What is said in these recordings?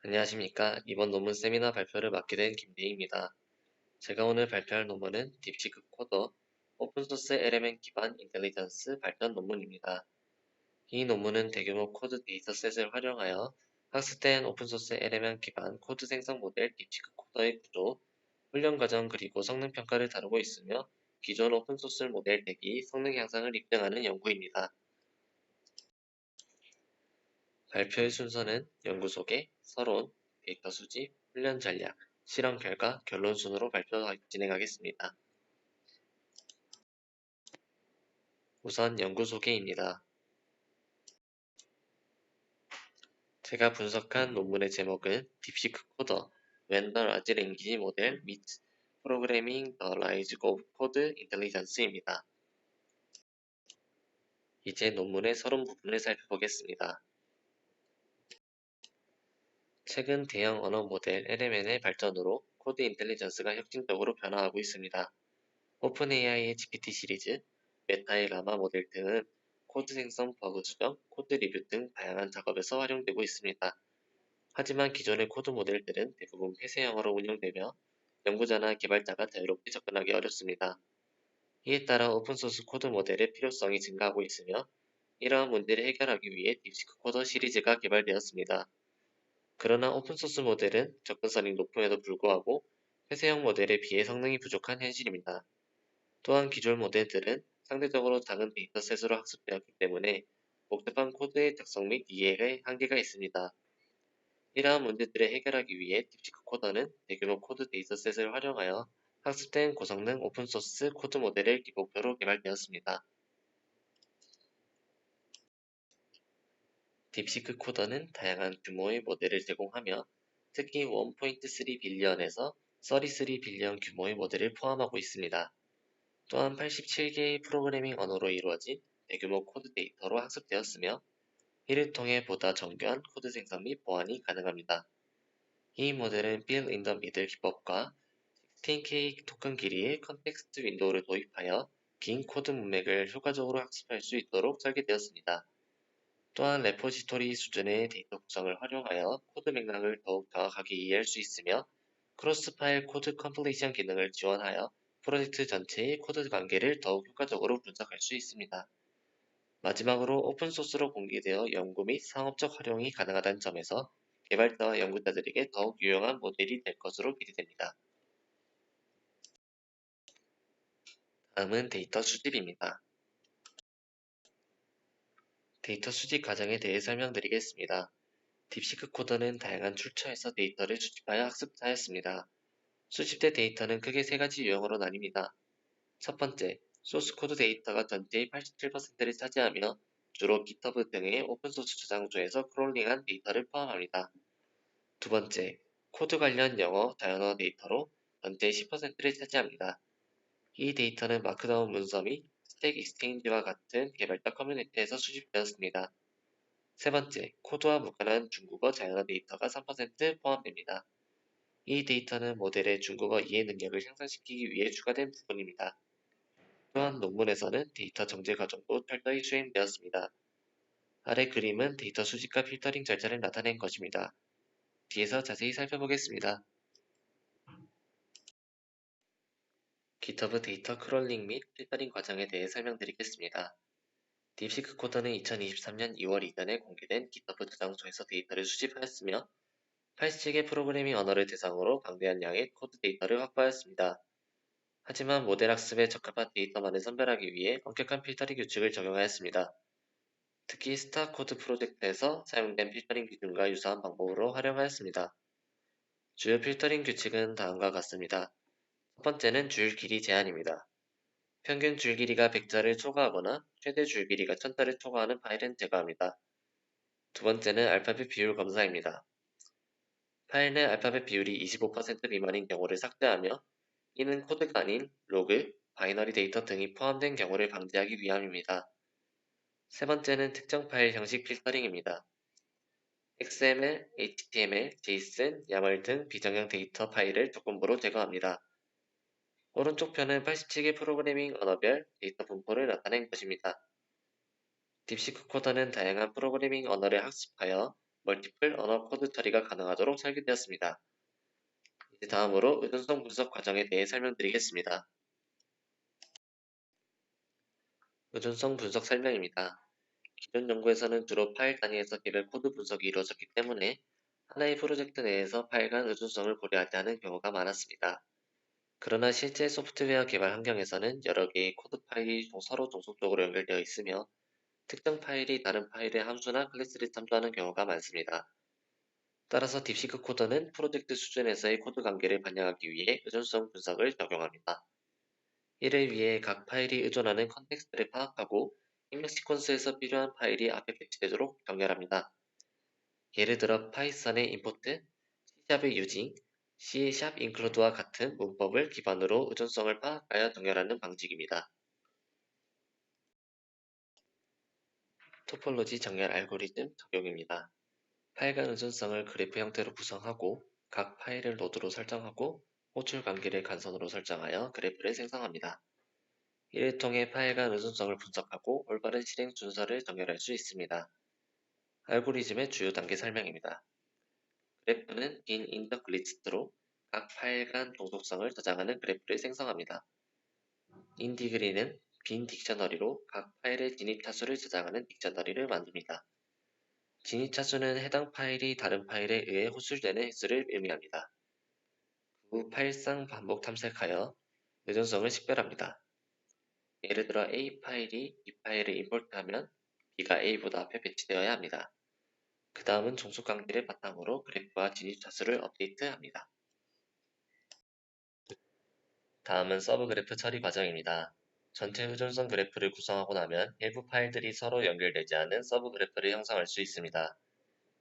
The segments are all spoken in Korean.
안녕하십니까. 이번 논문 세미나 발표를 맡게 된 김대희입니다. 제가 오늘 발표할 논문은 딥시크 코더 오픈소스 LMN 기반 인텔리전스 발전 논문입니다. 이 논문은 대규모 코드 데이터셋을 활용하여 학습된 오픈소스 LMN 기반 코드 생성 모델 딥시크 코더의 구조, 훈련 과정 그리고 성능 평가를 다루고 있으며 기존 오픈소스 모델 대비 성능 향상을 입증하는 연구입니다. 발표의 순서는 연구 소개, 서론, 데이터 수집, 훈련 전략, 실험 결과, 결론 순으로 진행하겠습니다. 우선 연구 소개입니다. 제가 분석한 논문의 제목은 딥시크 코더, When the Large Language Model Meets Programming the Rise of Code Intelligence입니다. 이제 논문의 서론 부분을 살펴보겠습니다. 최근 대형 언어 모델 LMN의 발전으로 코드 인텔리전스가 혁신적으로 변화하고 있습니다. 오픈AI의 GPT 시리즈, 메타의 라마 모델 등은 코드 생성, 버그 수정, 코드 리뷰 등 다양한 작업에서 활용되고 있습니다. 하지만 기존의 코드 모델들은 대부분 폐쇄형으로 운영되며 연구자나 개발자가 자유롭게 접근하기 어렵습니다. 이에 따라 오픈소스 코드 모델의 필요성이 증가하고 있으며 이러한 문제를 해결하기 위해 딥시크 코더 시리즈가 개발되었습니다. 그러나 오픈소스 모델은 접근성이 높음에도 불구하고 폐쇄형 모델에 비해 성능이 부족한 현실입니다. 또한 기존 모델들은 상대적으로 작은 데이터셋으로 학습되었기 때문에 복잡한 코드의 작성 및 이해에 한계가 있습니다. 이러한 문제들을 해결하기 위해 딥시크 코더는 대규모 코드 데이터셋을 활용하여 학습된 고성능 오픈소스 코드 모델을 목표로 개발되었습니다. 딥시크 코더는 다양한 규모의 모델을 제공하며 특히 1.3 빌리언에서 33 빌리언 규모의 모델을 포함하고 있습니다. 또한 87개의 프로그래밍 언어로 이루어진 대규모 코드 데이터로 학습되었으며 이를 통해 보다 정교한 코드 생성 및 보완이 가능합니다. 이 모델은 Build in the Middle 기법과 16K 토큰 길이의 컨텍스트 윈도우를 도입하여 긴 코드 문맥을 효과적으로 학습할 수 있도록 설계되었습니다. 또한 레포지토리 수준의 데이터 구성을 활용하여 코드 맥락을 더욱 정확하게 이해할 수 있으며 크로스 파일 코드 컴플리션 기능을 지원하여 프로젝트 전체의 코드 관계를 더욱 효과적으로 분석할 수 있습니다. 마지막으로 오픈소스로 공개되어 연구 및 상업적 활용이 가능하다는 점에서 개발자와 연구자들에게 더욱 유용한 모델이 될 것으로 기대됩니다. 다음은 데이터 수집입니다. 데이터 수집 과정에 대해 설명드리겠습니다. 딥시크 코더는 다양한 출처에서 데이터를 수집하여 학습하였습니다. 수집된 데이터는 크게 세 가지 유형으로 나뉩니다. 첫 번째, 소스 코드 데이터가 전체의 87%를 차지하며 주로 GitHub 등의 오픈소스 저장소에서 크롤링한 데이터를 포함합니다. 두 번째, 코드 관련 영어, 자연어 데이터로 전체의 10%를 차지합니다. 이 데이터는 마크다운 문서 및 스택 익스체인지와 같은 개발자 커뮤니티에서 수집되었습니다. 세 번째, 코드와 무관한 중국어 자연어 데이터가 3% 포함됩니다. 이 데이터는 모델의 중국어 이해 능력을 향상시키기 위해 추가된 부분입니다. 또한 논문에서는 데이터 정제 과정도 철저히 수행되었습니다. 아래 그림은 데이터 수집과 필터링 절차를 나타낸 것입니다. 뒤에서 자세히 살펴보겠습니다. GitHub 데이터 크롤링 및 필터링 과정에 대해 설명드리겠습니다. 딥시크 코더는 2023년 2월 이전에 공개된 GitHub 저장소에서 데이터를 수집하였으며 87개 프로그래밍 언어를 대상으로 방대한 양의 코드 데이터를 확보하였습니다. 하지만 모델 학습에 적합한 데이터만을 선별하기 위해 엄격한 필터링 규칙을 적용하였습니다. 특히 스타코드 프로젝트에서 사용된 필터링 기준과 유사한 방법으로 활용하였습니다. 주요 필터링 규칙은 다음과 같습니다. 첫 번째는 줄 길이 제한입니다. 평균 줄 길이가 100자를 초과하거나 최대 줄 길이가 1000자를 초과하는 파일은 제거합니다. 두 번째는 알파벳 비율 검사입니다. 파일 내 알파벳 비율이 25% 미만인 경우를 삭제하며 이는 코드가 아닌 로그, 바이너리 데이터 등이 포함된 경우를 방지하기 위함입니다. 세 번째는 특정 파일 형식 필터링입니다. XML, HTML, JSON, YAML 등 비정형 데이터 파일을 조건부로 제거합니다. 오른쪽 편은 87개 프로그래밍 언어별 데이터 분포를 나타낸 것입니다. 딥시크 코더는 다양한 프로그래밍 언어를 학습하여 멀티플 언어 코드 처리가 가능하도록 설계되었습니다. 이제 다음으로 의존성 분석 과정에 대해 설명드리겠습니다. 의존성 분석 설명입니다. 기존 연구에서는 주로 파일 단위에서 개별 코드 분석이 이루어졌기 때문에 하나의 프로젝트 내에서 파일 간 의존성을 고려하지 않은 경우가 많았습니다. 그러나 실제 소프트웨어 개발 환경에서는 여러 개의 코드 파일이 서로 종속적으로 연결되어 있으며 특정 파일이 다른 파일의 함수나 클래스를 참조하는 경우가 많습니다. 따라서 딥시크 코더는 프로젝트 수준에서의 코드 관계를 반영하기 위해 의존성 분석을 적용합니다. 이를 위해 각 파일이 의존하는 컨텍스트를 파악하고 입력 시퀀스에서 필요한 파일이 앞에 배치되도록 정렬합니다. 예를 들어 파이썬의 임포트, C샵의 유징, C# include와 같은 문법을 기반으로 의존성을 파악하여 정렬하는 방식입니다. 토폴로지 정렬 알고리즘 적용입니다. 파일 간 의존성을 그래프 형태로 구성하고 각 파일을 노드로 설정하고 호출 관계를 간선으로 설정하여 그래프를 생성합니다. 이를 통해 파일 간 의존성을 분석하고 올바른 실행 순서를 정렬할 수 있습니다. 알고리즘의 주요 단계 설명입니다. 그래프는 빈 인덕 리스트로 각 파일 간 동속성을 저장하는 그래프를 생성합니다. 인디그리는 빈 딕셔너리로 각 파일의 진입 차수를 저장하는 딕셔너리를 만듭니다. 진입 차수는 해당 파일이 다른 파일에 의해 호출되는 횟수를 의미합니다. 그 후 파일상 반복 탐색하여 의존성을 식별합니다. 예를 들어 A 파일이 B 파일을 임포트하면 B가 A보다 앞에 배치되어야 합니다. 그 다음은 종속 관계를 바탕으로 그래프와 진입 차수를 업데이트합니다. 다음은 서브 그래프 처리 과정입니다. 전체 의존성 그래프를 구성하고 나면 일부 파일들이 서로 연결되지 않은 서브 그래프를 형성할 수 있습니다.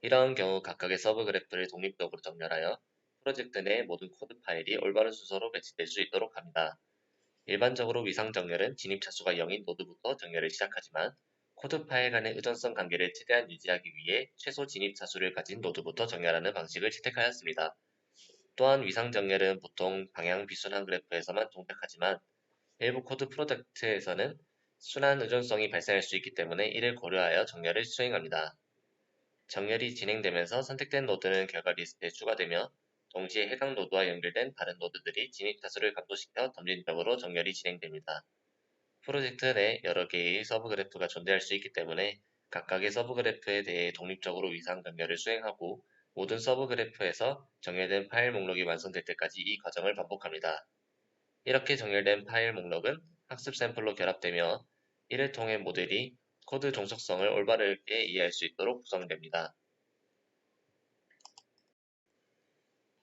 이러한 경우 각각의 서브 그래프를 독립적으로 정렬하여 프로젝트 내 모든 코드 파일이 올바른 순서로 배치될 수 있도록 합니다. 일반적으로 위상 정렬은 진입 차수가 0인 노드부터 정렬을 시작하지만 코드 파일 간의 의존성 관계를 최대한 유지하기 위해 최소 진입 차수를 가진 노드부터 정렬하는 방식을 채택하였습니다. 또한 위상 정렬은 보통 방향 비순환 그래프에서만 동작하지만 일부 코드 프로젝트에서는 순환 의존성이 발생할 수 있기 때문에 이를 고려하여 정렬을 수행합니다. 정렬이 진행되면서 선택된 노드는 결과 리스트에 추가되며 동시에 해당 노드와 연결된 다른 노드들이 진입 차수를 감소시켜 점진적으로 정렬이 진행됩니다. 프로젝트 내 여러 개의 서브 그래프가 존재할 수 있기 때문에 각각의 서브 그래프에 대해 독립적으로 위상 정렬을 수행하고 모든 서브 그래프에서 정렬된 파일 목록이 완성될 때까지 이 과정을 반복합니다. 이렇게 정렬된 파일 목록은 학습 샘플로 결합되며 이를 통해 모델이 코드 종속성을 올바르게 이해할 수 있도록 구성됩니다.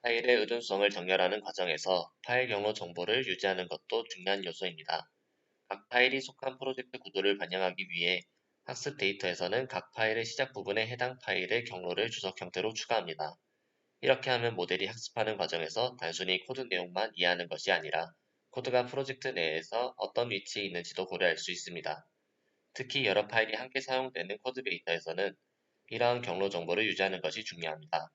파일의 의존성을 정렬하는 과정에서 파일 경로 정보를 유지하는 것도 중요한 요소입니다. 각 파일이 속한 프로젝트 구조를 반영하기 위해 학습 데이터에서는 각 파일의 시작 부분에 해당 파일의 경로를 주석 형태로 추가합니다. 이렇게 하면 모델이 학습하는 과정에서 단순히 코드 내용만 이해하는 것이 아니라 코드가 프로젝트 내에서 어떤 위치에 있는지도 고려할 수 있습니다. 특히 여러 파일이 함께 사용되는 코드 데이터에서는 이러한 경로 정보를 유지하는 것이 중요합니다.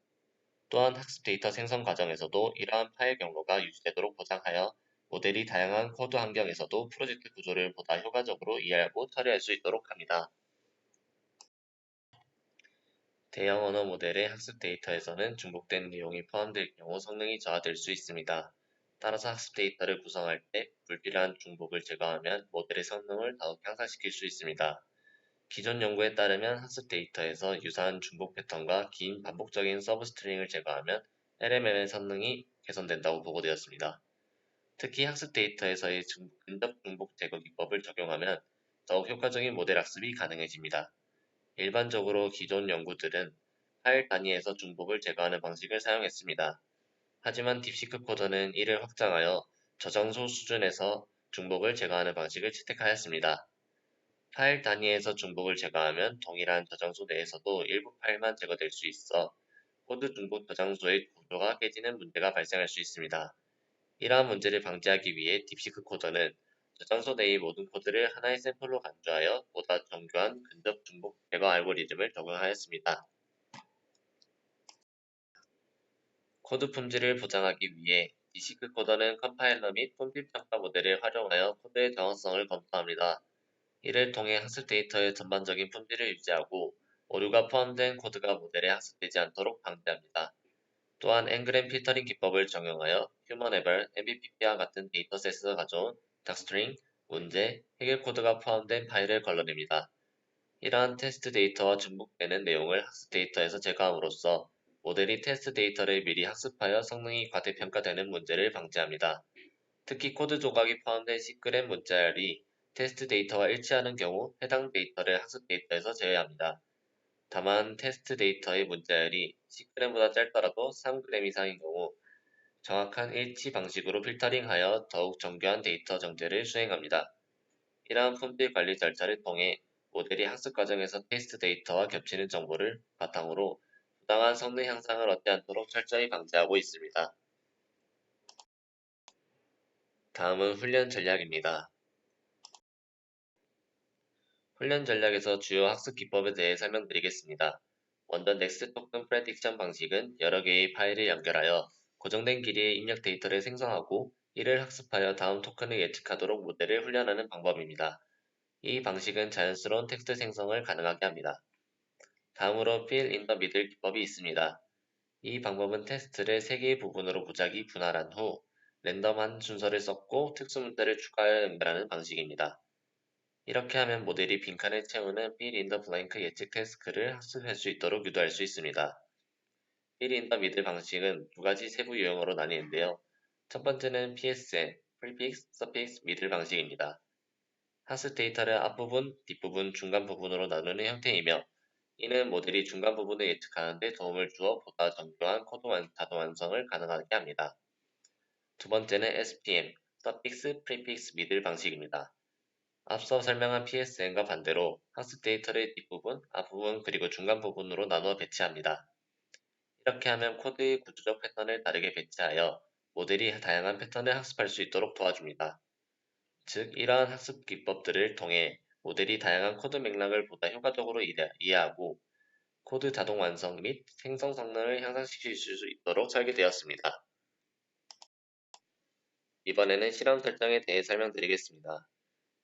또한 학습 데이터 생성 과정에서도 이러한 파일 경로가 유지되도록 보장하여 모델이 다양한 코드 환경에서도 프로젝트 구조를 보다 효과적으로 이해하고 처리할 수 있도록 합니다. 대형 언어 모델의 학습 데이터에서는 중복된 내용이 포함될 경우 성능이 저하될 수 있습니다. 따라서 학습 데이터를 구성할 때 불필요한 중복을 제거하면 모델의 성능을 더욱 향상시킬 수 있습니다. 기존 연구에 따르면 학습 데이터에서 유사한 중복 패턴과 긴 반복적인 서브 스트링을 제거하면 LMM의 성능이 개선된다고 보고되었습니다. 특히 학습 데이터에서의 근접 중복 제거 기법을 적용하면 더욱 효과적인 모델 학습이 가능해집니다. 일반적으로 기존 연구들은 파일 단위에서 중복을 제거하는 방식을 사용했습니다. 하지만 딥시크 코더는 이를 확장하여 저장소 수준에서 중복을 제거하는 방식을 채택하였습니다. 파일 단위에서 중복을 제거하면 동일한 저장소 내에서도 일부 파일만 제거될 수 있어 코드 중복 저장소의 구조가 깨지는 문제가 발생할 수 있습니다. 이러한 문제를 방지하기 위해 딥시크 코더는 저장소 내의 모든 코드를 하나의 샘플로 간주하여 보다 정교한 근접 중복 제거 알고리즘을 적용하였습니다. 코드 품질을 보장하기 위해 딥시크 코더는 컴파일러 및 품질 평가 모델을 활용하여 코드의 정확성을 검토합니다. 이를 통해 학습 데이터의 전반적인 품질을 유지하고 오류가 포함된 코드가 모델에 학습되지 않도록 방지합니다. 또한 앵그램 필터링 기법을 적용하여 휴먼에벌, MBPP와 같은 데이터셋에서 가져온 닥스트링, 문제, 해결 코드가 포함된 파일을 걸러냅니다. 이러한 테스트 데이터와 중복되는 내용을 학습 데이터에서 제거함으로써 모델이 테스트 데이터를 미리 학습하여 성능이 과대평가되는 문제를 방지합니다. 특히 코드 조각이 포함된 C그램 문자열이 테스트 데이터와 일치하는 경우 해당 데이터를 학습 데이터에서 제외합니다. 다만 테스트 데이터의 문자열이 10g보다 짧더라도 3g 이상인 경우 정확한 일치 방식으로 필터링하여 더욱 정교한 데이터 정제를 수행합니다. 이러한 품질 관리 절차를 통해 모델이 학습 과정에서 테스트 데이터와 겹치는 정보를 바탕으로 부당한 성능 향상을 얻지 않도록 철저히 방지하고 있습니다. 다음은 훈련 전략입니다. 훈련 전략에서 주요 학습 기법에 대해 설명드리겠습니다. 먼저 넥스트 토큰 프레딕션 방식은 여러 개의 파일을 연결하여 고정된 길이의 입력 데이터를 생성하고 이를 학습하여 다음 토큰을 예측하도록 모델을 훈련하는 방법입니다. 이 방식은 자연스러운 텍스트 생성을 가능하게 합니다. 다음으로 fill in the middle 기법이 있습니다. 이 방법은 테스트를 3개의 부분으로 무작위 분할한 후 랜덤한 순서를 섞고 특수 문자를 추가하여 연결하는 방식입니다. 이렇게 하면 모델이 빈칸을 채우는 fill in the blank 예측 태스크를 학습할 수 있도록 유도할 수 있습니다. fill in the middle 방식은 두 가지 세부 유형으로 나뉘는데요. 첫 번째는 PSM, Prefix, Suffix, Middle 방식입니다. 학습 데이터를 앞부분, 뒷부분, 중간 부분으로 나누는 형태이며 이는 모델이 중간 부분을 예측하는 데 도움을 주어 보다 정교한 코드 자동 완성을 가능하게 합니다. 두 번째는 SPM, Suffix, Prefix, Middle 방식입니다. 앞서 설명한 PSN과 반대로 학습 데이터를 뒷부분, 앞부분 그리고 중간 부분으로 나누어 배치합니다. 이렇게 하면 코드의 구조적 패턴을 다르게 배치하여 모델이 다양한 패턴을 학습할 수 있도록 도와줍니다. 즉, 이러한 학습 기법들을 통해 모델이 다양한 코드 맥락을 보다 효과적으로 이해하고 코드 자동 완성 및 생성 성능을 향상시킬 수 있도록 설계되었습니다. 이번에는 실험 설정에 대해 설명드리겠습니다.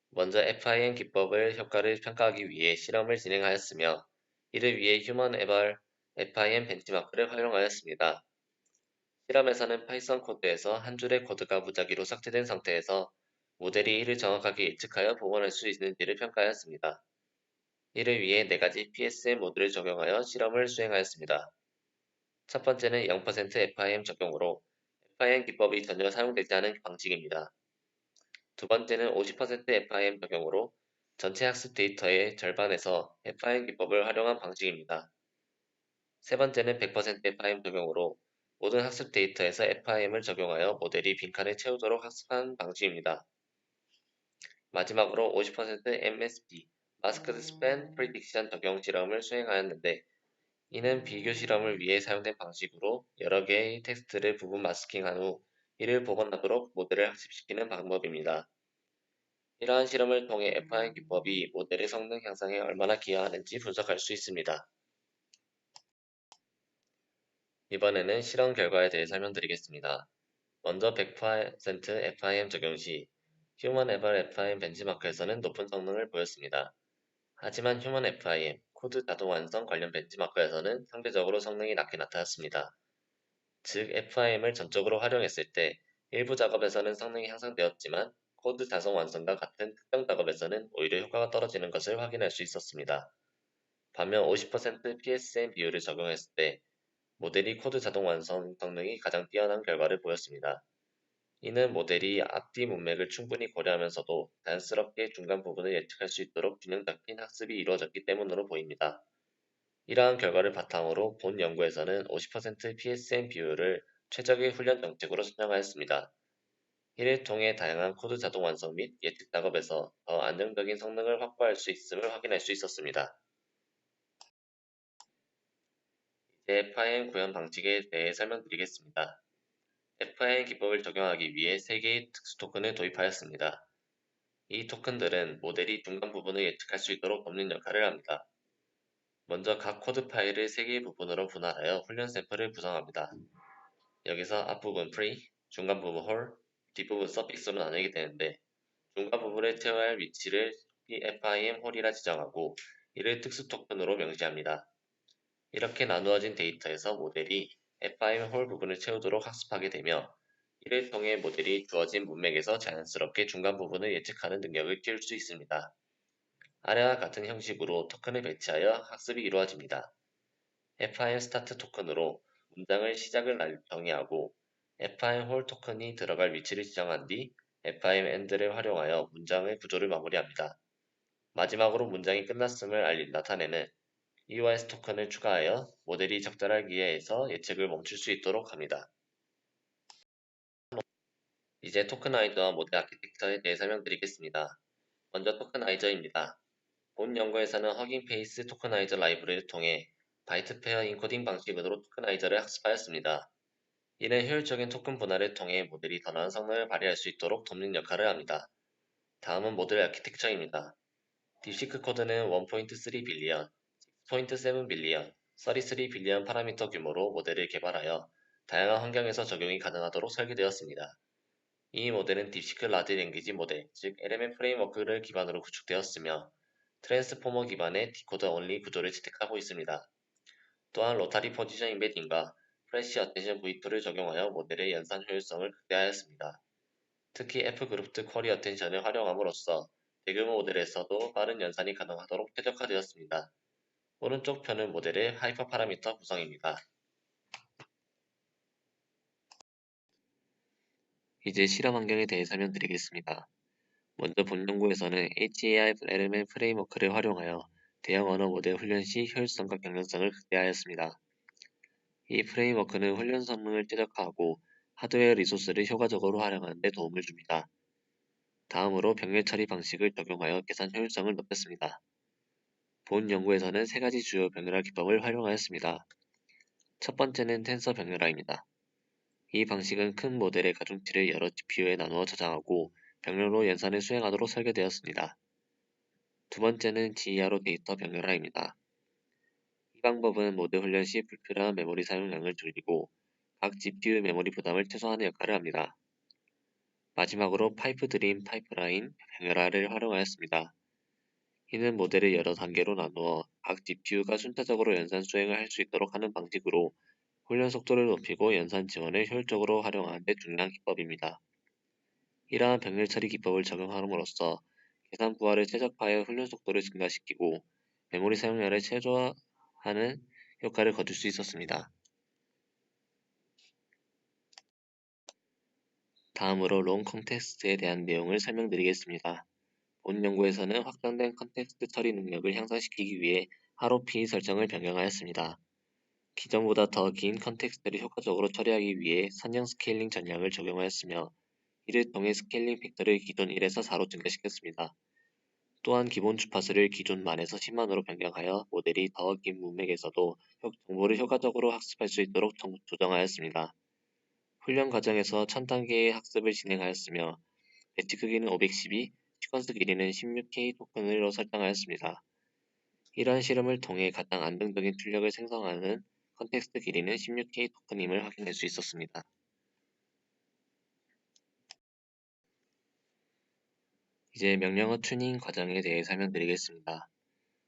먼저 FIM 기법의 효과를 평가하기 위해 실험을 진행하였으며 이를 위해 휴먼 에벌 FIM 벤치마크를 활용하였습니다. 실험에서는 파이썬 코드에서 한 줄의 코드가 무작위로 삭제된 상태에서 모델이 이를 정확하게 예측하여 복원할 수 있는지를 평가하였습니다. 이를 위해 4가지 PSM 모드를 적용하여 실험을 수행하였습니다. 첫 번째는 0% FIM 적용으로 FIM 기법이 전혀 사용되지 않은 방식입니다. 두 번째는 50% FIM 적용으로 전체 학습 데이터의 절반에서 FIM 기법을 활용한 방식입니다. 세 번째는 100% FIM 적용으로 모든 학습 데이터에서 FIM을 적용하여 모델이 빈칸을 채우도록 학습한 방식입니다. 마지막으로 50% MSP, Masked Span Prediction 적용 실험을 수행하였는데 이는 비교 실험을 위해 사용된 방식으로 여러 개의 텍스트를 부분 마스킹한 후 이를 복원하도록 모델을 학습시키는 방법입니다. 이러한 실험을 통해 FIM 기법이 모델의 성능 향상에 얼마나 기여하는지 분석할 수 있습니다. 이번에는 실험 결과에 대해 설명드리겠습니다. 먼저 100% FIM 적용 시 휴먼 에벌 FIM 벤치마크에서는 높은 성능을 보였습니다. 하지만 휴먼 FIM 코드 자동 완성 관련 벤치마크에서는 상대적으로 성능이 낮게 나타났습니다. 즉 FIM을 전적으로 활용했을 때 일부 작업에서는 성능이 향상되었지만 코드 자동 완성과 같은 특정 작업에서는 오히려 효과가 떨어지는 것을 확인할 수 있었습니다. 반면 50% PSM 비율을 적용했을 때 모델이 코드 자동 완성 성능이 가장 뛰어난 결과를 보였습니다. 이는 모델이 앞뒤 문맥을 충분히 고려하면서도 자연스럽게 중간 부분을 예측할 수 있도록 균형 잡힌 학습이 이루어졌기 때문으로 보입니다. 이러한 결과를 바탕으로 본 연구에서는 50% PSM 비율을 최적의 훈련 정책으로 선정하였습니다. 이를 통해 다양한 코드 자동 완성 및 예측 작업에서 더 안정적인 성능을 확보할 수 있음을 확인할 수 있었습니다. 이제 FIM 구현 방식에 대해 설명드리겠습니다. FIM 기법을 적용하기 위해 3개의 특수 토큰을 도입하였습니다. 이 토큰들은 모델이 중간 부분을 예측할 수 있도록 돕는 역할을 합니다. 먼저 각 코드 파일을 3개의 부분으로 분할하여 훈련 샘플을 구성합니다. 여기서 앞부분 pre, 중간 부분 whole, 뒷부분 suffix로 나누게 되는데 중간 부분을 채워야 할 위치를 FIM whole이라 지정하고 이를 특수 토큰으로 명시합니다. 이렇게 나누어진 데이터에서 모델이 FIM 홀 부분을 채우도록 학습하게 되며 이를 통해 모델이 주어진 문맥에서 자연스럽게 중간 부분을 예측하는 능력을 키울 수 있습니다. 아래와 같은 형식으로 토큰을 배치하여 학습이 이루어집니다. FIM 스타트 토큰으로 문장을 시작을 정의하고 FIM 홀 토큰이 들어갈 위치를 지정한 뒤 FIM end를 활용하여 문장의 구조를 마무리합니다. 마지막으로 문장이 끝났음을 나타내는 EOS 토큰을 추가하여 모델이 적절한 기회에서 예측을 멈출 수 있도록 합니다. 이제 토큰아이저와 모델 아키텍처에 대해 설명드리겠습니다. 먼저 토큰아이저입니다. 본 연구에서는 허깅 페이스 토큰아이저 라이브러리를 통해 바이트 페어 인코딩 방식으로 토큰아이저를 학습하였습니다. 이는 효율적인 토큰 분할을 통해 모델이 더 나은 성능을 발휘할 수 있도록 돕는 역할을 합니다. 다음은 모델 아키텍처입니다. 딥시크 코드는 1.3 빌리언, 6.7 빌리언, 33 빌리언 파라미터 규모로 모델을 개발하여 다양한 환경에서 적용이 가능하도록 설계되었습니다. 이 모델은 딥시크 라지 랭귀지 모델, 즉 LMM 프레임워크를 기반으로 구축되었으며 트랜스포머 기반의 디코더 only 구조를 채택하고 있습니다. 또한 로타리 포지션 임베딩과 프레시 어텐션 V2를 적용하여 모델의 연산 효율성을 극대화하였습니다. 특히 F그룹드 쿼리 어텐션을 활용함으로써 대규모 모델에서도 빠른 연산이 가능하도록 최적화되었습니다. 오른쪽 편은 모델의 하이퍼 파라미터 구성입니다. 이제 실험 환경에 대해 설명드리겠습니다. 먼저 본 연구에서는 HAI LLM 프레임워크를 활용하여 대형 언어 모델 훈련 시 효율성과 경량성을 극대화하였습니다. 이 프레임워크는 훈련 성능을 최적화하고 하드웨어 리소스를 효과적으로 활용하는 데 도움을 줍니다. 다음으로 병렬 처리 방식을 적용하여 계산 효율성을 높였습니다. 본 연구에서는 세 가지 주요 병렬화 기법을 활용하였습니다. 첫 번째는 텐서 병렬화입니다. 이 방식은 큰 모델의 가중치를 여러 GPU에 나누어 저장하고 병렬로 연산을 수행하도록 설계되었습니다. 두 번째는 GER로 데이터 병렬화입니다. 이 방법은 모델 훈련 시 불필요한 메모리 사용량을 줄이고 각 GPU 메모리 부담을 최소화하는 역할을 합니다. 마지막으로 파이프 드림 파이프라인 병렬화를 활용하였습니다. 이는 모델을 여러 단계로 나누어 각 GPU가 순차적으로 연산 수행을 할 수 있도록 하는 방식으로 훈련 속도를 높이고 연산 지원을 효율적으로 활용하는 데 중요한 기법입니다. 이러한 병렬 처리 기법을 적용함으로써 계산 부하를 최적화하여 훈련 속도를 증가시키고 메모리 사용량을 최소화하는 효과를 거둘 수 있었습니다. 다음으로 롱 컨텍스트에 대한 내용을 설명드리겠습니다. 본 연구에서는 확장된 컨텍스트 처리 능력을 향상시키기 위해 ROP 설정을 변경하였습니다. 기존보다 더 긴 컨텍스트를 효과적으로 처리하기 위해 선형 스케일링 전략을 적용하였으며 이를 통해 스케일링 팩터를 기존 1에서 4로 증가시켰습니다. 또한 기본 주파수를 기존 만에서 10만으로 변경하여 모델이 더 긴 문맥에서도 정보를 효과적으로 학습할 수 있도록 조정하였습니다. 훈련 과정에서 1000단계의 학습을 진행하였으며 배치 크기는 512, 시퀀스 길이는 16K 토큰으로 설정하였습니다. 이러한 실험을 통해 가장 안정적인 출력을 생성하는 컨텍스트 길이는 16K 토큰임을 확인할 수 있었습니다. 이제 명령어 튜닝 과정에 대해 설명드리겠습니다.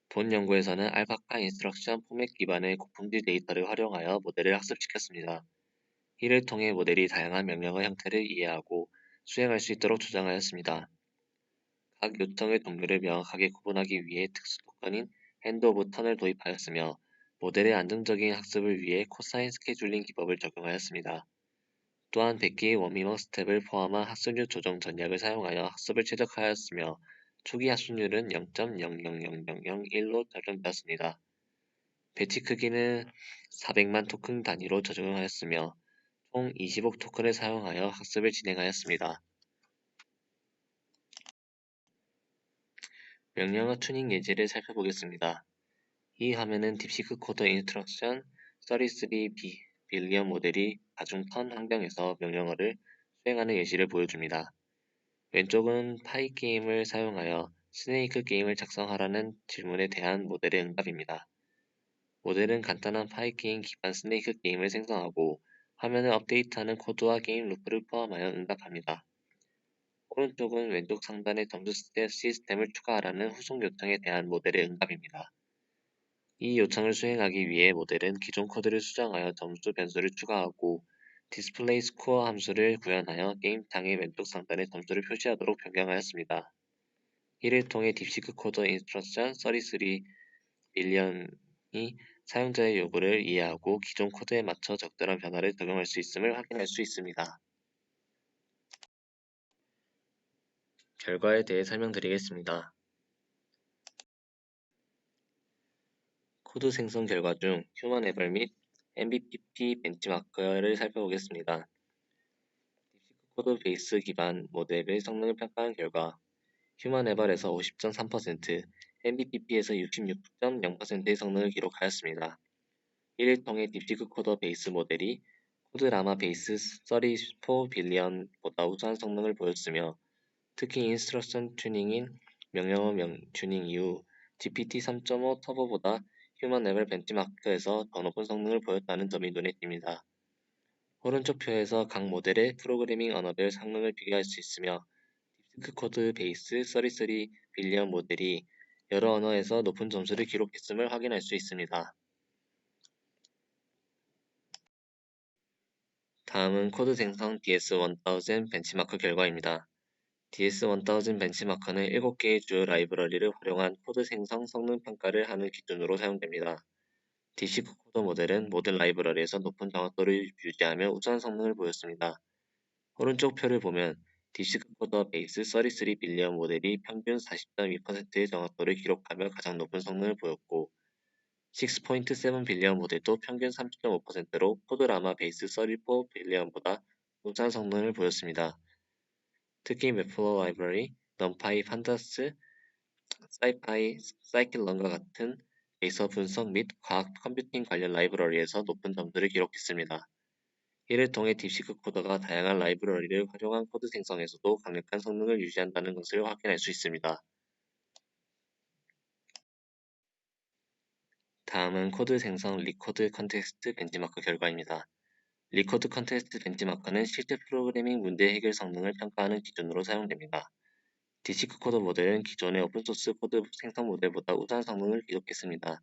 본 연구에서는 알파카 인스트럭션 포맷 기반의 고품질 데이터를 활용하여 모델을 학습시켰습니다. 이를 통해 모델이 다양한 명령어 형태를 이해하고 수행할 수 있도록 조정하였습니다. 각 요청의 종류를 명확하게 구분하기 위해 특수 토큰인 핸드 오브 턴을 도입하였으며 모델의 안정적인 학습을 위해 코사인 스케줄링 기법을 적용하였습니다. 또한 100개의 워밍업 스텝을 포함한 학습률 조정 전략을 사용하여 학습을 최적화하였으며 초기 학습률은 0.000001로 설정되었습니다. 배치 크기는 400만 토큰 단위로 적용하였으며 총 20억 토큰을 사용하여 학습을 진행하였습니다. 명령어 튜닝 예제를 살펴보겠습니다. 이 화면은 딥시크 코더 인스트럭션 33 빌리언 모델이 가중 턴 환경에서 명령어를 수행하는 예시를 보여줍니다. 왼쪽은 파이 게임을 사용하여 스네이크 게임을 작성하라는 질문에 대한 모델의 응답입니다. 모델은 간단한 파이 게임 기반 스네이크 게임을 생성하고 화면을 업데이트하는 코드와 게임 루프를 포함하여 응답합니다. 오른쪽은 왼쪽 상단의 점수 시스템을 추가하라는 후속 요청에 대한 모델의 응답입니다. 이 요청을 수행하기 위해 모델은 기존 코드를 수정하여 점수 변수를 추가하고 디스플레이 스코어 함수를 구현하여 게임창의 왼쪽 상단에 점수를 표시하도록 변경하였습니다. 이를 통해 딥시크 코더 인스트럭션 33 밀리언이 사용자의 요구를 이해하고 기존 코드에 맞춰 적절한 변화를 적용할 수 있음을 확인할 수 있습니다. 결과에 대해 설명드리겠습니다. 코드 생성 결과 중 휴먼 에벌 및 MBPP 벤치마크를 살펴보겠습니다. 딥시크 코드 베이스 기반 모델의 성능을 평가한 결과 휴먼 에벌에서 50.3%, MBPP에서 66.0%의 성능을 기록하였습니다. 이를 통해 딥시크 코더 베이스 모델이 코드라마 베이스 34 빌리언보다 우수한 성능을 보였으며 특히 인스트럭션 튜닝인 명령어 튜닝 이후 GPT 3.5 터보보다 휴먼 레벨 벤치마크에서 더 높은 성능을 보였다는 점이 눈에 띕니다. 오른쪽 표에서 각 모델의 프로그래밍 언어별 성능을 비교할 수 있으며 딥시크 코드 베이스 33 빌리언 모델이 여러 언어에서 높은 점수를 기록했음을 확인할 수 있습니다. 다음은 코드 생성 DS1000 벤치마크 결과입니다. DS1000 벤치마커는 7개의 주요 라이브러리를 활용한 코드 생성 성능 평가를 하는 기준으로 사용됩니다. 디시크 코더 모델은 모든 라이브러리에서 높은 정확도를 유지하며 우수한 성능을 보였습니다. 오른쪽 표를 보면 디시크 코더 베이스 33 빌리언 모델이 평균 40.2%의 정확도를 기록하며 가장 높은 성능을 보였고 6.7 빌리언 모델도 평균 30.5%로 코드라마 베이스 34 빌리언보다 우수한 성능을 보였습니다. 특히 웹플로우 라이브러리, 넘파이, 판다스, 사이파이, 사이클런과 같은 데이터 분석 및 과학 컴퓨팅 관련 라이브러리에서 높은 점수를 기록했습니다. 이를 통해 딥시크 코더가 다양한 라이브러리를 활용한 코드 생성에서도 강력한 성능을 유지한다는 것을 확인할 수 있습니다. 다음은 코드 생성 리코드 컨텍스트 벤치마크 결과입니다. 리코드 컨텍스트 벤치마크는 실제 프로그래밍 문제 해결 성능을 평가하는 기준으로 사용됩니다. 디시크 코더 모델은 기존의 오픈소스 코드 생성 모델보다 우수한 성능을 기록했습니다.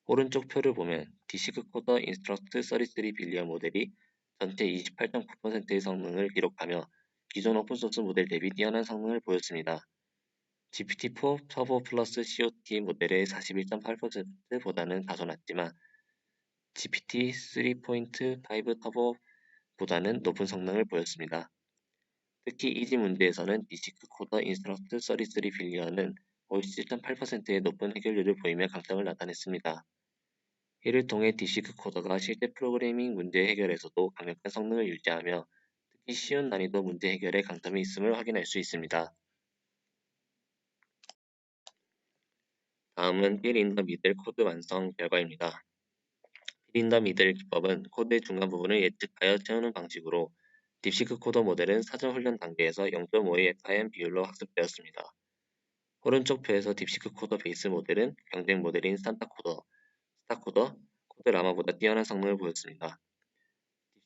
오른쪽 표를 보면 디시크 코더 인스트럭트 33 빌리언 모델이 전체 28.9%의 성능을 기록하며 기존 오픈소스 모델 대비 뛰어난 성능을 보였습니다. GPT-4 터보 플러스 COT 모델의 41.8%보다는 다소 낮지만 GPT 3.5 터보보다는 높은 성능을 보였습니다. 특히 이지 문제에서는 디시크 코더 인스트럭트 33 빌리언은 57.8%의 높은 해결률을 보이며 강점을 나타냈습니다. 이를 통해 디시크 코더가 실제 프로그래밍 문제 해결에서도 강력한 성능을 유지하며 특히 쉬운 난이도 문제 해결에 강점이 있음을 확인할 수 있습니다. 다음은 빌 인 더 미들 코드 완성 결과입니다. 빌 인 더 미들 기법은 코드의 중간 부분을 예측하여 채우는 방식으로 딥시크 코더 모델은 사전 훈련 단계에서 0.5의 FIM 비율로 학습되었습니다. 오른쪽 표에서 딥시크 코더 베이스 모델은 경쟁 모델인 산타 코더, 스타 코더, 코드 라마보다 뛰어난 성능을 보였습니다.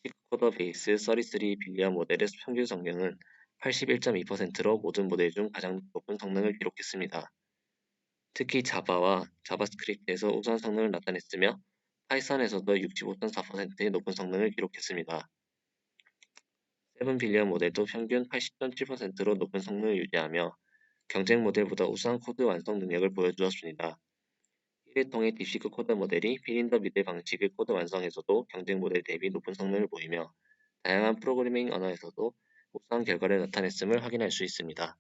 딥시크 코더 베이스 33 빌리언 모델의 평균 성능은 81.2%로 모든 모델 중 가장 높은 성능을 기록했습니다. 특히 자바와 자바스크립트에서 우수한 성능을 나타냈으며 파이썬에서도 65.4%의 높은 성능을 기록했습니다. 7 빌리언 모델도 평균 80.7%로 높은 성능을 유지하며 경쟁 모델보다 우수한 코드 완성 능력을 보여주었습니다. 이를 통해 딥시크 코드 모델이 필인더 미들 방식의 코드 완성에서도 경쟁 모델 대비 높은 성능을 보이며 다양한 프로그래밍 언어에서도 우수한 결과를 나타냈음을 확인할 수 있습니다.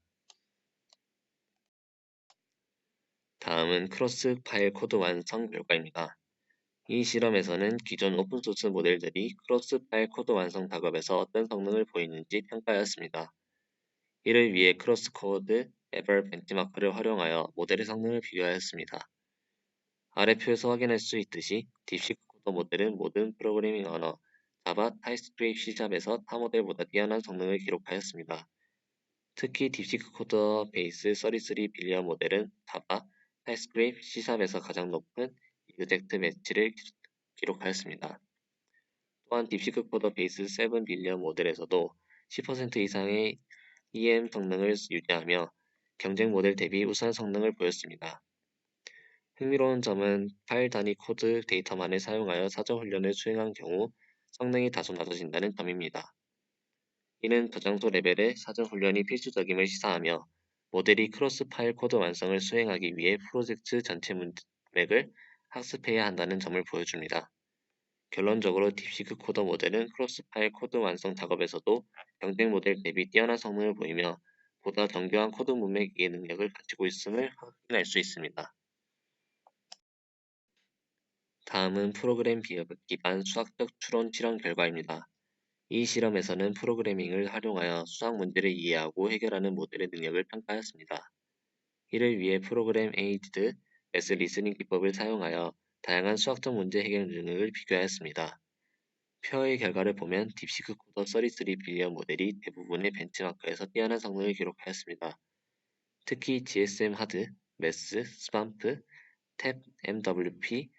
다음은 크로스 파일 코드 완성 결과입니다. 이 실험에서는 기존 오픈소스 모델들이 크로스 파일 코드 완성 작업에서 어떤 성능을 보이는지 평가하였습니다. 이를 위해 크로스 코드 에벌 벤치마크를 활용하여 모델의 성능을 비교하였습니다. 아래 표에서 확인할 수 있듯이 딥시크 코더 모델은 모든 프로그래밍 언어 자바, 타입스크립트, C샵에서 타 모델보다 뛰어난 성능을 기록하였습니다. 특히 딥시크 코더 베이스 33 빌리언 모델은 자바, 타입스크립트, C샵에서 가장 높은 이그젝트 매치를 기록하였습니다. 또한 딥시크 코더 베이스 7 빌리언 모델에서도 10% 이상의 EM 성능을 유지하며 경쟁 모델 대비 우수한 성능을 보였습니다. 흥미로운 점은 파일 단위 코드 데이터만을 사용하여 사전 훈련을 수행한 경우 성능이 다소 낮아진다는 점입니다. 이는 저장소 레벨의 사전 훈련이 필수적임을 시사하며 모델이 크로스 파일 코드 완성을 수행하기 위해 프로젝트 전체 문맥을 학습해야 한다는 점을 보여줍니다. 결론적으로 딥시크 코더 모델은 크로스 파일 코드 완성 작업에서도 경쟁 모델 대비 뛰어난 성능을 보이며 보다 정교한 코드 문맥 이해 능력을 가지고 있음을 확인할 수 있습니다. 다음은 프로그램 기반 수학적 추론 실험 결과입니다. 이 실험에서는 프로그래밍을 활용하여 수학 문제를 이해하고 해결하는 모델의 능력을 평가하였습니다. 이를 위해 프로그램 에이드드 매스 리스닝 기법을 사용하여 다양한 수학적 문제 해결 능력을 비교하였습니다. 표의 결과를 보면 딥시크 코더 33 빌리언 모델이 대부분의 벤치마크에서 뛰어난 성능을 기록하였습니다. 특히 GSM 하드, 메스, 스밤프, 탭 MWP,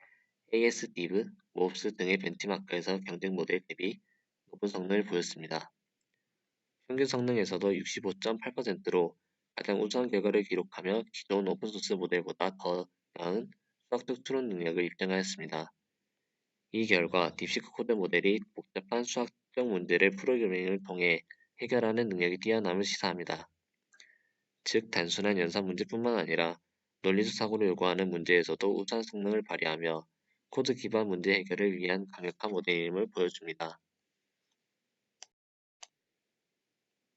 ASDIV, 몹스 등의 벤치마크에서 경쟁 모델 대비 높은 성능을 보였습니다. 평균 성능에서도 65.8%로 가장 우수한 결과를 기록하며 기존 오픈소스 모델보다 더 나은 수학적 추론 능력을 입증하였습니다. 이 결과 딥시크 코드 모델이 복잡한 수학적 문제를 프로그래밍을 통해 해결하는 능력이 뛰어남을 시사합니다. 즉 단순한 연산 문제뿐만 아니라 논리적 사고를 요구하는 문제에서도 우수한 성능을 발휘하며 코드 기반 문제 해결을 위한 강력한 모델임을 보여줍니다.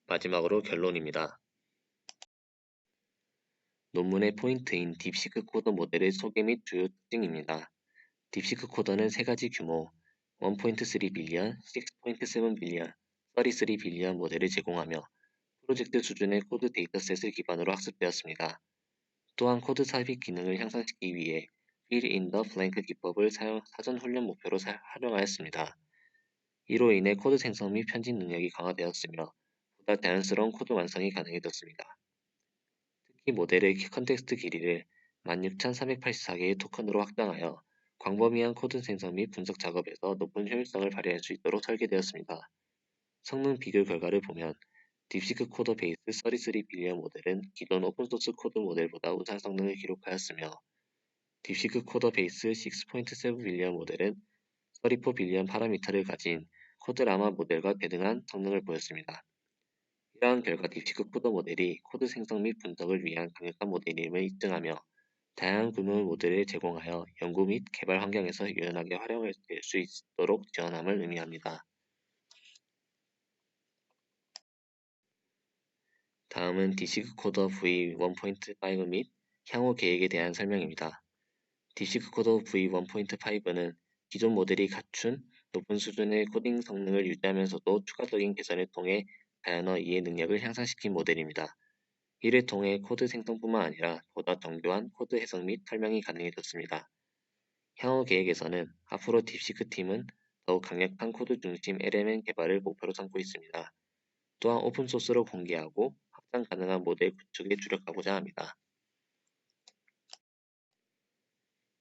마지막으로 결론입니다. 논문의 포인트인 딥시크 코더 모델의 소개 및 주요 특징입니다. 딥시크 코더는 세 가지 규모 1.3 빌리언, 6.7 빌리언, 33 빌리언 모델을 제공하며 프로젝트 수준의 코드 데이터셋을 기반으로 학습되었습니다. 또한 코드 삽입 기능을 향상시키기 위해 fill in the blank 기법을 사전 훈련 목표로 활용하였습니다. 이로 인해 코드 생성 및 편집 능력이 강화되었으며 보다 자연스러운 코드 완성이 가능해졌습니다. 특히 모델의 컨텍스트 길이를 16,384개의 토큰으로 확장하여 광범위한 코드 생성 및 분석 작업에서 높은 효율성을 발휘할 수 있도록 설계되었습니다. 성능 비교 결과를 보면 딥시크 코더 베이스 33 빌리언 모델은 기존 오픈소스 코드 모델보다 우수한 성능을 기록하였으며 딥시크 코더 베이스 6.7 빌리언 모델은 34 빌리언 파라미터를 가진 코드라마 모델과 대등한 성능을 보였습니다. 이러한 결과 딥시크 코더 모델이 코드 생성 및 분석을 위한 강력한 모델임을 입증하며 다양한 규모의 모델을 제공하여 연구 및 개발 환경에서 유연하게 활용될 수 있도록 지원함을 의미합니다. 다음은 딥시크 코더 V1.5 및 향후 계획에 대한 설명입니다. 딥시크 코더 V1.5는 기존 모델이 갖춘 높은 수준의 코딩 성능을 유지하면서도 추가적인 개선을 통해 다양한 이해 능력을 향상시킨 모델입니다. 이를 통해 코드 생성뿐만 아니라 보다 정교한 코드 해석 및 설명이 가능해졌습니다. 향후 계획에서는 앞으로 딥시크 팀은 더욱 강력한 코드 중심 LMN 개발을 목표로 삼고 있습니다. 또한 오픈소스로 공개하고 확장 가능한 모델 구축에 주력하고자 합니다.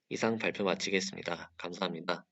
이상 발표 마치겠습니다. 감사합니다.